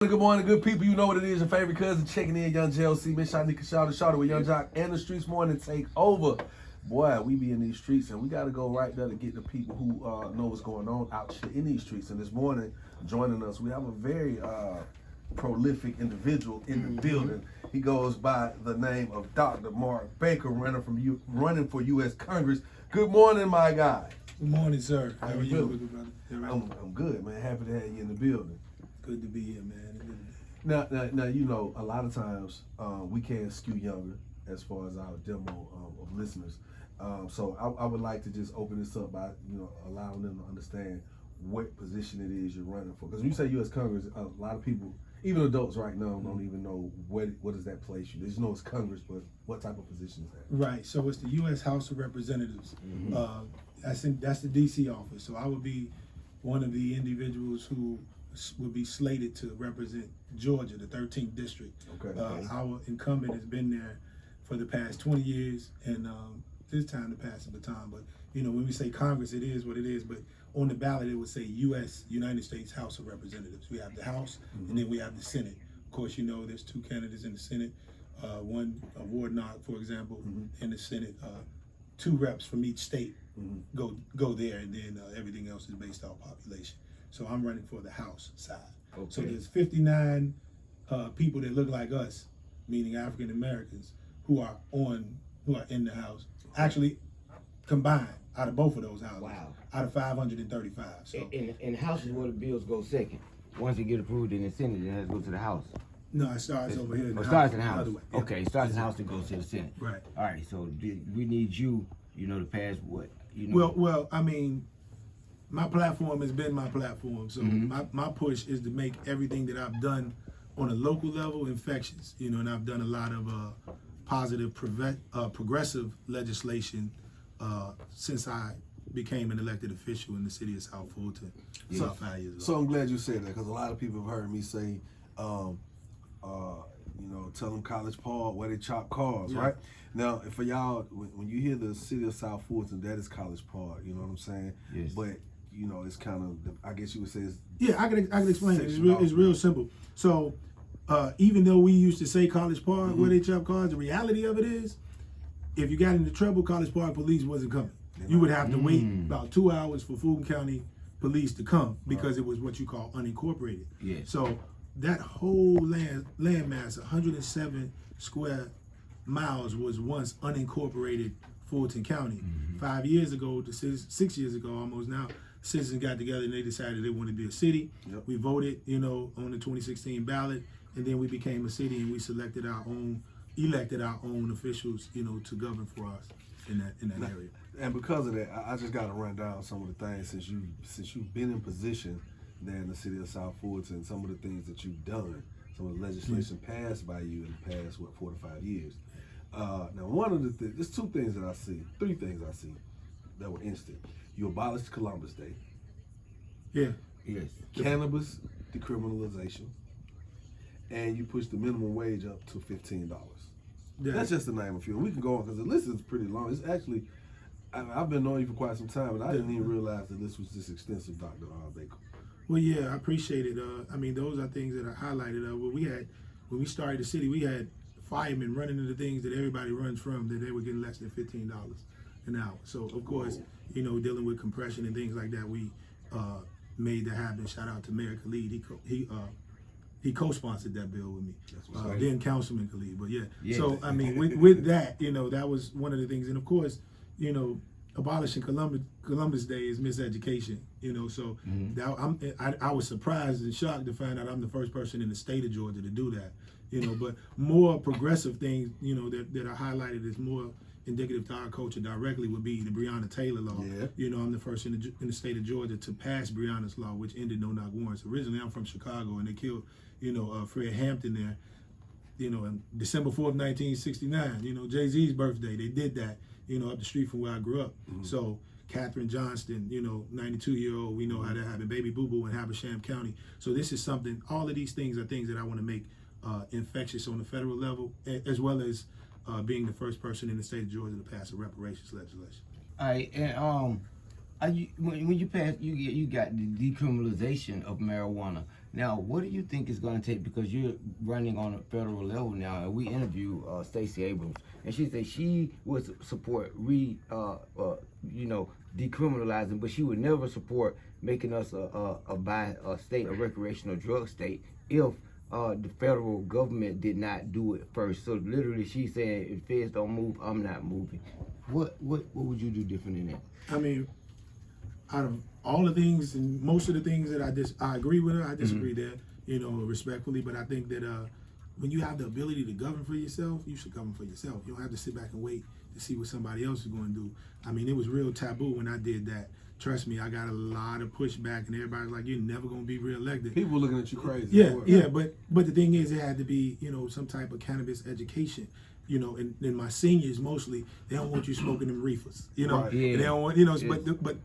Good morning, good people. You know what it is. Your favorite cousin checking in, Young JLC, Miss Shanika Shawty with Young Jock and the Streets Morning take over. Boy, we be in these streets and we got to go right there to get the people who know what's going on out here in these streets. And this morning, joining us, we have a very prolific individual in the building. He goes by the name of Dr. Mark Baker, running for U.S. Congress. Good morning, my guy. Good morning, sir. How you feeling? I'm good, man. Happy to have you in the building. Good to be here, man. Now, you know, a lot of times we can skew younger as far as our demo of listeners. So I would like to just open this up by, allowing them to understand what position it is you're running for. Because when you say U.S. Congress, a lot of people, even adults right now, don't even know what does that place you. They just know it's Congress, but what type of position is that? Right. So it's the U.S. House of Representatives. That's the D.C. office. So I would be one of the individuals who would be slated to represent Georgia, the 13th district. Okay. Our incumbent has been there for the past 20 years, and it's time to pass the baton. But when we say Congress, it is what it is. But on the ballot, it would say U.S. United States House of Representatives. We have the House, and then we have the Senate. Of course, there's two candidates in the Senate. One, Warnock, for example, in the Senate. Two reps from each state go there, and then everything else is based off population. So I'm running for the House side. Okay. So there's 59 people that look like us, meaning African Americans, who are in the House. Actually, combined out of both of those houses. Wow. Out of 535. So in the House is where the bills go second. Once they get approved in the Senate, it has to go to the House. No, it starts over here. It starts in the House. Yeah. Okay, it starts in the House, it goes to the Senate. Right. All right. So we need you, to pass what? Well, I mean, my platform has been my platform. So my push is to make everything that I've done on a local level infectious. And I've done a lot of positive, progressive legislation since I became an elected official in the city of South Fulton. So, 5 years ago. So I'm glad you said that, because a lot of people have heard me say, tell them College Park where they chop cars, right? Now, for y'all, when you hear the city of South Fulton, that is College Park. You know what I'm saying? Yes. But it's kind of, I guess you would say, I can explain it. It's real simple. So even though we used to say College Park where they chop cars, the reality of it is, if you got into trouble, College Park police wasn't coming. You would have to wait about 2 hours for Fulton County police to come, because it was what you call unincorporated. Yes. So that whole land mass, 107 square miles, was once unincorporated Fulton County. 5 years ago, 6 years ago almost now, citizens got together and they decided they wanted to be a city. Yep. We voted, on the 2016 ballot, and then we became a city, and we elected our own officials, to govern for us in that area. And because of that, I just got to run down some of the things since you've been in position there in the city of South Fulton, some of the things that you've done, some of the legislation passed by you in the past 4 to 5 years. Now, one of the things, there's three things I see that were instant. You abolished Columbus Day. Yeah. Yes. Cannabis decriminalization, and you pushed the minimum wage up to $15. Yeah. That's just to name a few. We can go on, because the list is pretty long. It's actually, I've been knowing you for quite some time, but I didn't even realize the list was this extensive, Dr. Baker. Well, yeah, I appreciate it. Those are things that I highlighted. When we started the city, we had firemen running into things that everybody runs from, that they were getting less than $15 an hour. So, of course, dealing with compression and things like that, we made that happen. Shout out to Mayor Khalid. He co-sponsored that bill with me. Then Councilman Khalid. But yeah. So, with that, that was one of the things. And of course, abolishing Columbus Day is miseducation, so I was surprised and shocked to find out I'm the first person in the state of Georgia to do that, but more progressive things, that are highlighted as more indicative to our culture directly would be the Breonna Taylor law. Yeah. I'm the first in the state of Georgia to pass Breonna's law, which ended no-knock warrants. Originally, I'm from Chicago, and they killed, Fred Hampton there, in December 4th, 1969, Jay-Z's birthday. They did that, up the street from where I grew up. So Katherine Johnston, 92-year-old, we know how that happened. Baby Boo Boo in Habersham County. So this is something, all of these things are things that I want to make infectious on the federal level, as well as being the first person in the state of Georgia to pass a reparations legislation. All right, and when you pass, you got the decriminalization of marijuana. Now, what do you think is going to take? Because you're running on a federal level now, and we interview Stacey Abrams, and she said she would support decriminalizing, but she would never support making us a state, a recreational drug state, if the federal government did not do it first. So literally, she's saying, if feds don't move, I'm not moving. What would you do different than that? I mean, out of all the things and most of the things that I agree with her, I disagree there, respectfully. But I think that when you have the ability to govern for yourself, you should govern for yourself. You don't have to sit back and wait to see what somebody else is going to do. I mean, it was real taboo when I did that. Trust me, I got a lot of pushback, and everybody's like, "You're never going to be reelected." People were looking at you crazy. Yeah. But the thing is, it had to be, some type of cannabis education. And my seniors mostly, they don't want you smoking them reefers. Right. Yeah. They don't want, Yes. but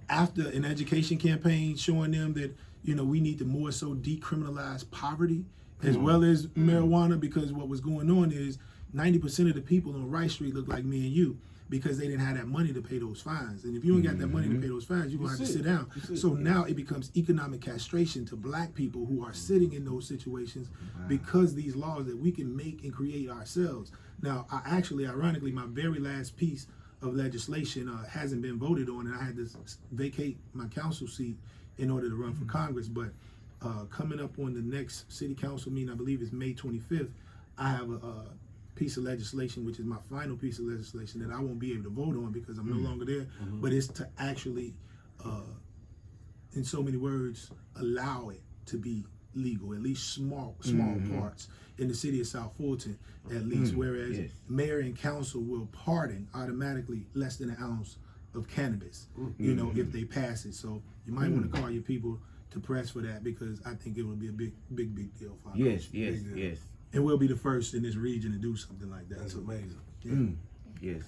after an education campaign showing them that, we need to more so decriminalize poverty as well as marijuana, because what was going on is 90% of the people on Rice Street look like me and you, because they didn't have that money to pay those fines. And if you ain't got that money to pay those fines, you're going to have to sit down. So now it becomes economic castration to black people who are sitting in those situations because these laws that we can make and create ourselves. Now, ironically, my very last piece of legislation hasn't been voted on, and I had to vacate my council seat in order to run for Congress. But coming up on the next city council meeting, I believe it's May 25th, I have a piece of legislation, which is my final piece of legislation, that I won't be able to vote on because I'm no longer there. But it's to actually, in so many words, allow it to be legal, at least small parts in the city of South Fulton, at least. Whereas mayor and council will pardon automatically less than an ounce of cannabis, if they pass it. So you might want to call your people to press for that, because I think it would be a big deal for us. Yes. And we'll be the first in this region to do something like that. That's amazing. Yeah. Yes.